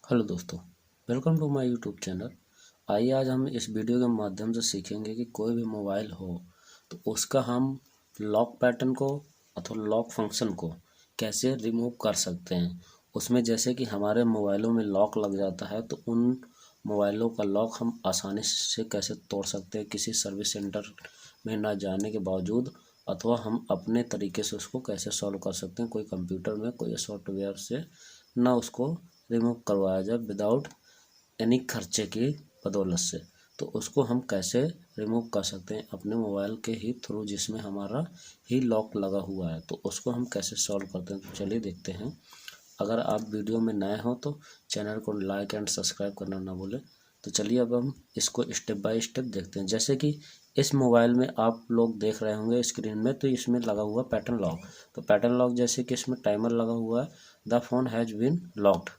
Hello दोस्तों, welcome to my YouTube channel. आइए आज हम इस वीडियो के माध्यम से सीखेंगे कि कोई भी मोबाइल हो तो उसका हम लॉक पैटर्न को अथवा लॉक फंक्शन को कैसे रिमूव कर सकते हैं। उसमें जैसे कि हमारे मोबाइलों में लॉक लग जाता है तो उन मोबाइलों का लॉक हम आसानी से कैसे तोड़ सकते हैं किसी सर्विस सेंटर में ना जाने के बावजूद, अथवा हम अपने तरीके से उसको कैसे सॉल्व कर सकते हैं कोई कंप्यूटर में कोई सॉफ्टवेयर से ना उसको रिमूव करवाया जाए विदाउट एनी खर्चे की बदौलत से। तो उसको हम कैसे रिमूव कर सकते हैं अपने मोबाइल के ही थ्रू जिसमें हमारा ही लॉक लगा हुआ है, तो उसको हम कैसे सॉल्व करते हैं। तो चलिए देखते हैं। अगर आप वीडियो में नए हो तो चैनल को लाइक एंड सब्सक्राइब करना ना भूलें। तो चलिए अब हम इसको स्टेप बाय स्टेप देखते हैं। जैसे कि इस मोबाइल में आप लोग देख रहे होंगे स्क्रीन में, तो इसमें लगा हुआ पैटर्न लॉक। तो पैटर्न लॉक जैसे कि इसमें टाइमर लगा हुआ है, the phone has been locked.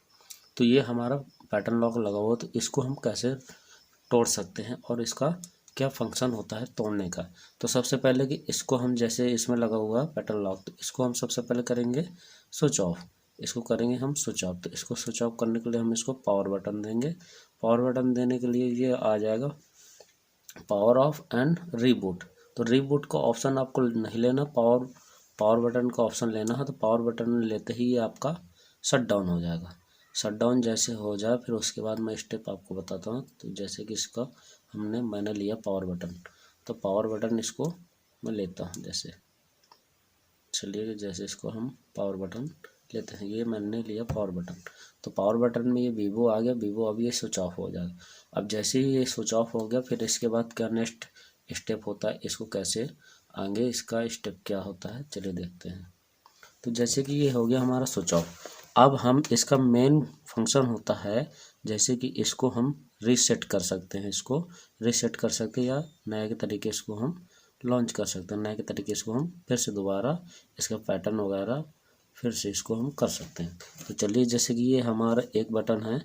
तो ये हमारा पैटर्न लॉक लगा हुआ, तो इसको हम कैसे तोड़ सकते हैं और इसका क्या फंक्शन होता है तोड़ने का। तो सबसे पहले कि इसको हम जैसे इसमें लगा हुआ है पैटर्न लॉक, तो इसको हम सबसे पहले करेंगे स्विच ऑफ। इसको करेंगे हम स्विच ऑफ। तो इसको स्विच ऑफ करने के लिए हम इसको पावर बटन देंगे। पावर बटन देने के लिए ये आ जाएगा पावर ऑफ एंड रीबूट। तो रीबूट का ऑप्शन आपको नहीं लेना, पावर बटन का ऑप्शन लेना है। तो पावर बटन लेते ही ये आपका शट डाउन हो जाएगा। शट डाउन जैसे हो जाए फिर उसके बाद मैं स्टेप आपको बताता हूँ। तो जैसे कि इसका मैंने लिया पावर बटन, तो पावर बटन इसको मैं लेता हूँ। जैसे चलिए जैसे इसको हम पावर बटन लेते हैं, ये मैंने लिया पावर बटन। तो पावर बटन में ये वीवो आ गया, वीवो अब ये स्विच ऑफ हो जाएगा। अब जैसे ही ये स्विच ऑफ हो गया फिर इसके बाद क्या नेक्स्ट स्टेप होता है, इसको कैसे आगे इसका स्टेप क्या होता है चलिए देखते हैं। तो जैसे कि ये हो गया हमारा स्विच ऑफ। अब हम इसका मेन फंक्शन होता है जैसे कि इसको हम रीसेट कर सकते हैं, इसको रीसेट कर सकते हैं या नए के तरीके इसको हम लॉन्च कर सकते हैं। नए के तरीके इसको हम फिर से दोबारा इसका पैटर्न वगैरह फिर से इसको हम कर सकते हैं। तो चलिए जैसे कि ये हमारा एक बटन है,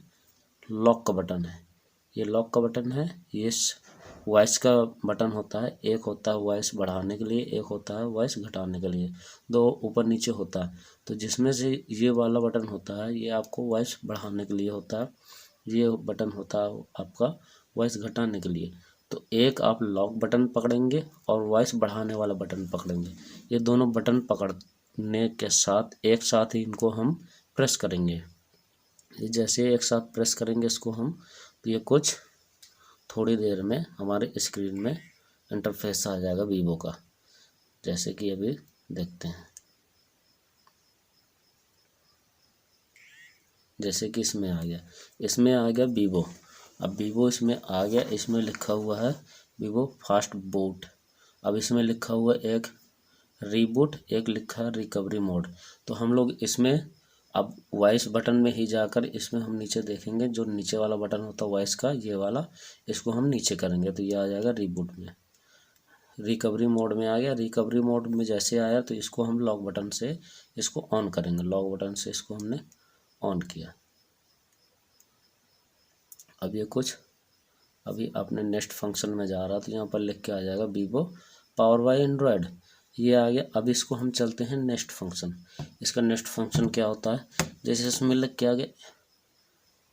लॉक का बटन है, ये लॉक का बटन है। ये वॉइस का बटन होता है, एक होता है वॉइस बढ़ाने के लिए, एक होता है वॉइस घटाने के लिए, दो ऊपर नीचे होता है। तो जिसमें से ये वाला बटन होता है ये आपको वॉइस बढ़ाने के लिए होता है, ये बटन होता है आपका वॉइस घटाने के लिए। तो एक आप लॉक बटन पकड़ेंगे और वॉइस बढ़ाने वाला बटन पकड़ेंगे। ये दोनों बटन पकड़ने के साथ एक साथ ही इनको हम प्रेस करेंगे। ये जैसे एक साथ प्रेस करेंगे इसको हम, तो ये कुछ थोड़ी देर में हमारे स्क्रीन में इंटरफेस आ जाएगा वीवो का, जैसे कि अभी देखते हैं। जैसे कि इसमें आ गया वीवो। अब वीवो इसमें आ गया, इसमें लिखा हुआ है वीवो फास्ट बूट। अब इसमें लिखा हुआ एक रीबूट, एक लिखा है रिकवरी मोड। तो हम लोग इसमें अब वॉइस बटन में ही जाकर इसमें हम नीचे देखेंगे, जो नीचे वाला बटन होता है वॉइस का ये वाला, इसको हम नीचे करेंगे तो ये आ जाएगा रीबूट में। रिकवरी मोड में आ गया। रिकवरी मोड में जैसे आया तो इसको हम लॉक बटन से इसको ऑन करेंगे। लॉक बटन से इसको हमने ऑन किया। अब ये कुछ अभी अपने नेक्स्ट फंक्शन में जा रहा तो यहाँ पर लिख के आ जाएगा वीवो पावर बाय एंड्रॉयड, ये आ गया। अब इसको हम चलते हैं नेक्स्ट फंक्शन। इसका नेक्स्ट फंक्शन क्या होता है, जैसे इसमें लिख के आ गया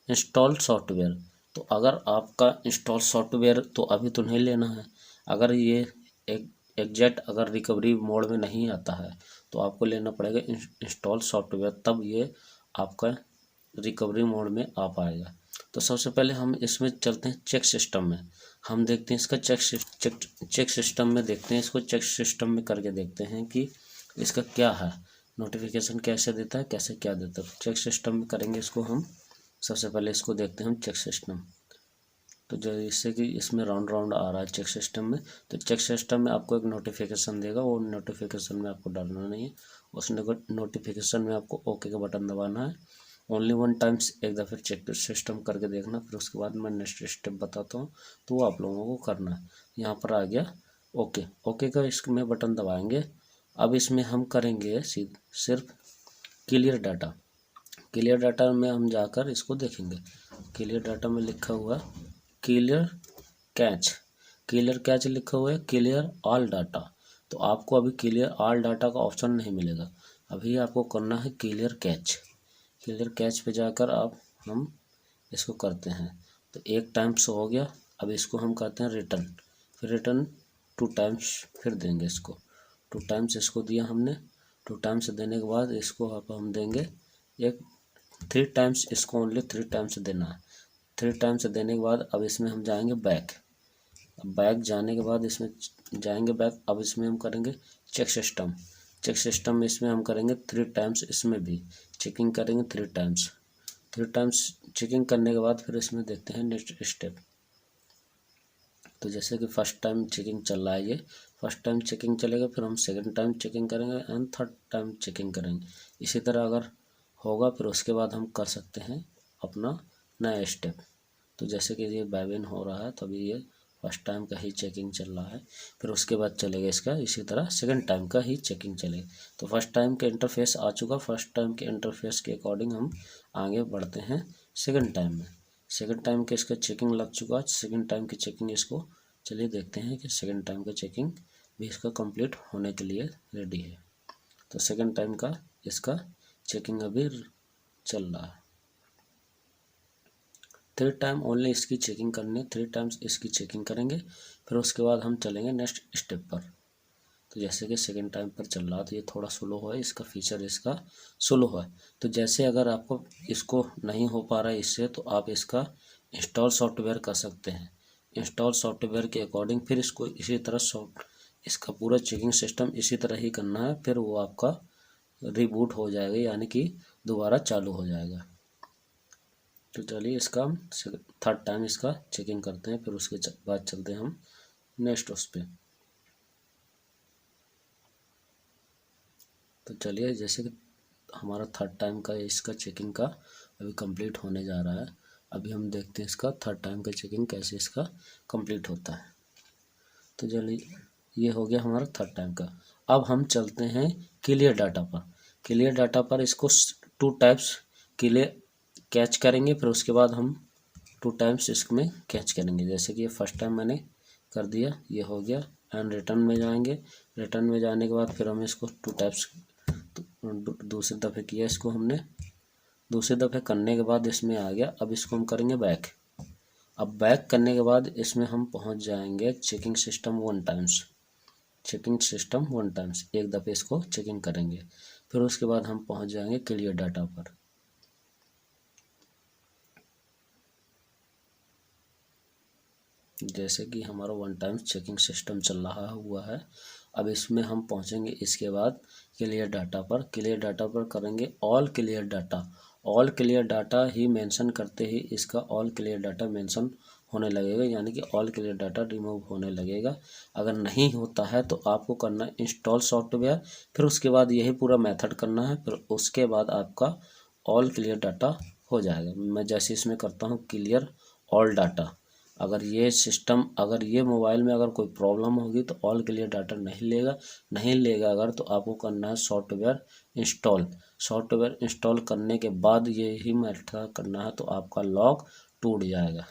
इंस्टॉल सॉफ्टवेयर। तो अगर आपका इंस्टॉल सॉफ्टवेयर तो अभी तो नहीं लेना है। अगर ये एक एग्जैक्ट अगर रिकवरी मोड में नहीं आता है तो आपको लेना पड़ेगा इंस्टॉल सॉफ्टवेयर, तब ये आपका रिकवरी मोड में आ पाएगा। तो सबसे पहले हम इसमें चलते हैं चेक सिस्टम में। हम देखते हैं इसका चेक सिस्टम में देखते हैं, इसको चेक सिस्टम में करके देखते हैं कि इसका क्या है, नोटिफिकेशन कैसे देता है, कैसे क्या देता है। चेक सिस्टम में करेंगे इसको हम। सबसे पहले इसको देखते हैं हम चेक सिस्टम। तो जैसे कि इसमें राउंड राउंड आ रहा है चेक सिस्टम में, तो चेक सिस्टम में आपको एक नोटिफिकेशन देगा, वो नोटिफिकेशन में आपको डालना नहीं है। उस नोटिफिकेशन में आपको ओके का बटन दबाना है। ओनली वन टाइम्स एक दफ़े चेक सिस्टम करके देखना, फिर उसके बाद मैं नेक्स्ट स्टेप बताता हूँ तो वो आप लोगों को करना है। यहाँ पर आ गया ओके, ओके का इसमें बटन दबाएंगे। अब इसमें हम करेंगे सिर्फ क्लियर डाटा। क्लियर डाटा में हम जाकर इसको देखेंगे। क्लियर डाटा में लिखा हुआ क्लियर कैच, क्लियर कैच लिखा हुआ है क्लियर ऑल डाटा। तो आपको अभी क्लियर ऑल डाटा का ऑप्शन नहीं मिलेगा, अभी आपको करना है क्लियर कैच। क्लियर कैच पे जाकर हम इसको करते हैं। तो एक टाइम्स हो गया। अब इसको हम कहते हैं रिटर्न, फिर रिटर्न 2 टाइम्स फिर देंगे इसको। 2 टाइम्स इसको दिया हमने। 2 टाइम्स देने के बाद इसको अब हम देंगे एक 3 टाइम्स, इसको ओनली 3 टाइम्स देना है। 3 टाइम्स देने के बाद अब इसमें हम जाएंगे बैक। बैक जाने के बाद इसमें जाएंगे बैक। अब इसमें हम करेंगे चेक सिस्टम। चेक सिस्टम में इसमें हम करेंगे 3 टाइम्स, इसमें भी चेकिंग करेंगे 3 टाइम्स। 3 टाइम्स चेकिंग करने के बाद फिर इसमें देखते हैं नेक्स्ट स्टेप। तो जैसे कि फर्स्ट टाइम चेकिंग चल रहा है, ये फर्स्ट टाइम चेकिंग चलेगा, फिर हम सेकंड टाइम चेकिंग करेंगे एंड थर्ड टाइम चेकिंग करेंगे। इसी तरह अगर होगा फिर उसके बाद हम कर सकते हैं अपना नया स्टेप। तो जैसे कि ये बैबिन हो रहा है तो अभी ये फर्स्ट टाइम का ही चेकिंग चल रहा है, फिर उसके बाद चलेगा इसका इसी तरह सेकंड टाइम का ही चेकिंग चलेगा। तो फर्स्ट टाइम के इंटरफेस आ चुका, फर्स्ट टाइम के इंटरफेस के अकॉर्डिंग हम आगे बढ़ते हैं सेकंड टाइम में। सेकंड टाइम के इसका चेकिंग लग चुका, सेकंड टाइम की चेकिंग इसको चलिए देखते हैं कि सेकंड टाइम का चेकिंग भी इसका कंप्लीट होने के लिए रेडी है। तो सेकंड टाइम का इसका चेकिंग अभी चल रहा है। 3 टाइम ओनली इसकी चेकिंग करनी है, 3 टाइम्स इसकी चेकिंग करेंगे, फिर उसके बाद हम चलेंगे नेक्स्ट स्टेप पर। तो जैसे कि सेकंड टाइम पर चल रहा तो ये थोड़ा स्लो है, इसका फीचर इसका स्लो है। तो जैसे अगर आपको इसको नहीं हो पा रहा है इससे, तो आप इसका इंस्टॉल सॉफ्टवेयर कर सकते हैं। इंस्टॉल सॉफ्टवेयर के अकॉर्डिंग फिर इसको इसी तरह इसका पूरा चेकिंग सिस्टम इसी तरह ही करना है, फिर वो आपका रिबूट हो जाएगा, यानी कि दोबारा चालू हो जाएगा। तो चलिए इसका हम थर्ड टाइम इसका चेकिंग करते हैं, फिर उसके बाद चलते हैं हम नेक्स्ट उस पर। तो चलिए जैसे कि हमारा थर्ड टाइम का इसका चेकिंग का अभी कंप्लीट होने जा रहा है। अभी हम देखते हैं इसका थर्ड टाइम का चेकिंग कैसे इसका कंप्लीट होता है। तो चलिए ये हो गया हमारा थर्ड टाइम का। अब हम चलते हैं क्लियर डाटा पर। क्लियर डाटा पर इसको 2 टाइप्स क्लियर कैच करेंगे, फिर उसके बाद हम 2 टाइम्स इसमें कैच करेंगे। जैसे कि ये फर्स्ट टाइम मैंने कर दिया, ये हो गया एंड रिटर्न में जाएंगे। रिटर्न में जाने के बाद फिर हम इसको 2 टाइप्स दूसरे दफ़े किया, इसको हमने दूसरे दफ़े करने के बाद इसमें आ गया। अब इसको हम करेंगे बैक। अब बैक करने के बाद इसमें हम पहुंच जाएंगे checking system 1 times. Checking system 1 times एक दफ़े इसको चेकिंग करेंगे, फिर उसके बाद हम पहुंच जाएंगे क्लियर डाटा पर। जैसे कि हमारा 1 टाइम चेकिंग सिस्टम चल रहा हुआ है। अब इसमें हम पहुंचेंगे इसके बाद क्लियर डाटा पर। क्लियर डाटा पर करेंगे all clear data. All clear data ही मेंशन करते ही इसका ऑल क्लियर डाटा मेंशन होने लगेगा, यानी कि ऑल क्लियर डाटा रिमूव होने लगेगा। अगर नहीं होता है तो आपको करना है इंस्टॉल सॉफ्टवेयर, फिर उसके बाद यही पूरा मेथड करना है, फिर उसके बाद आपका ऑल क्लियर डाटा हो जाएगा। मैं जैसे इसमें करता हूँ क्लियर ऑल डाटा। अगर ये सिस्टम, अगर ये मोबाइल में अगर कोई प्रॉब्लम होगी तो ऑल क्लियर डाटा नहीं लेगा अगर, तो आपको करना है सॉफ्टवेयर इंस्टॉल। सॉफ्टवेयर इंस्टॉल करने के बाद ये ही मेथड करना है, तो आपका लॉक टूट जाएगा।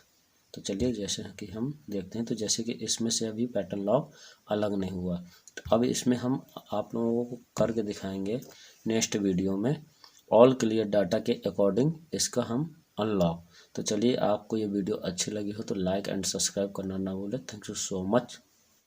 तो चलिए जैसे कि हम देखते हैं, तो जैसे कि इसमें से अभी पैटर्न लॉक अलग नहीं हुआ, तो अब इसमें हम आप लोगों को करके दिखाएंगे नेक्स्ट वीडियो में ऑल क्लियर डाटा के अकॉर्डिंग इसका हम अनलॉक। तो चलिए आपको ये वीडियो अच्छी लगी हो तो लाइक एंड सब्सक्राइब करना ना भूलें। Thank you so much.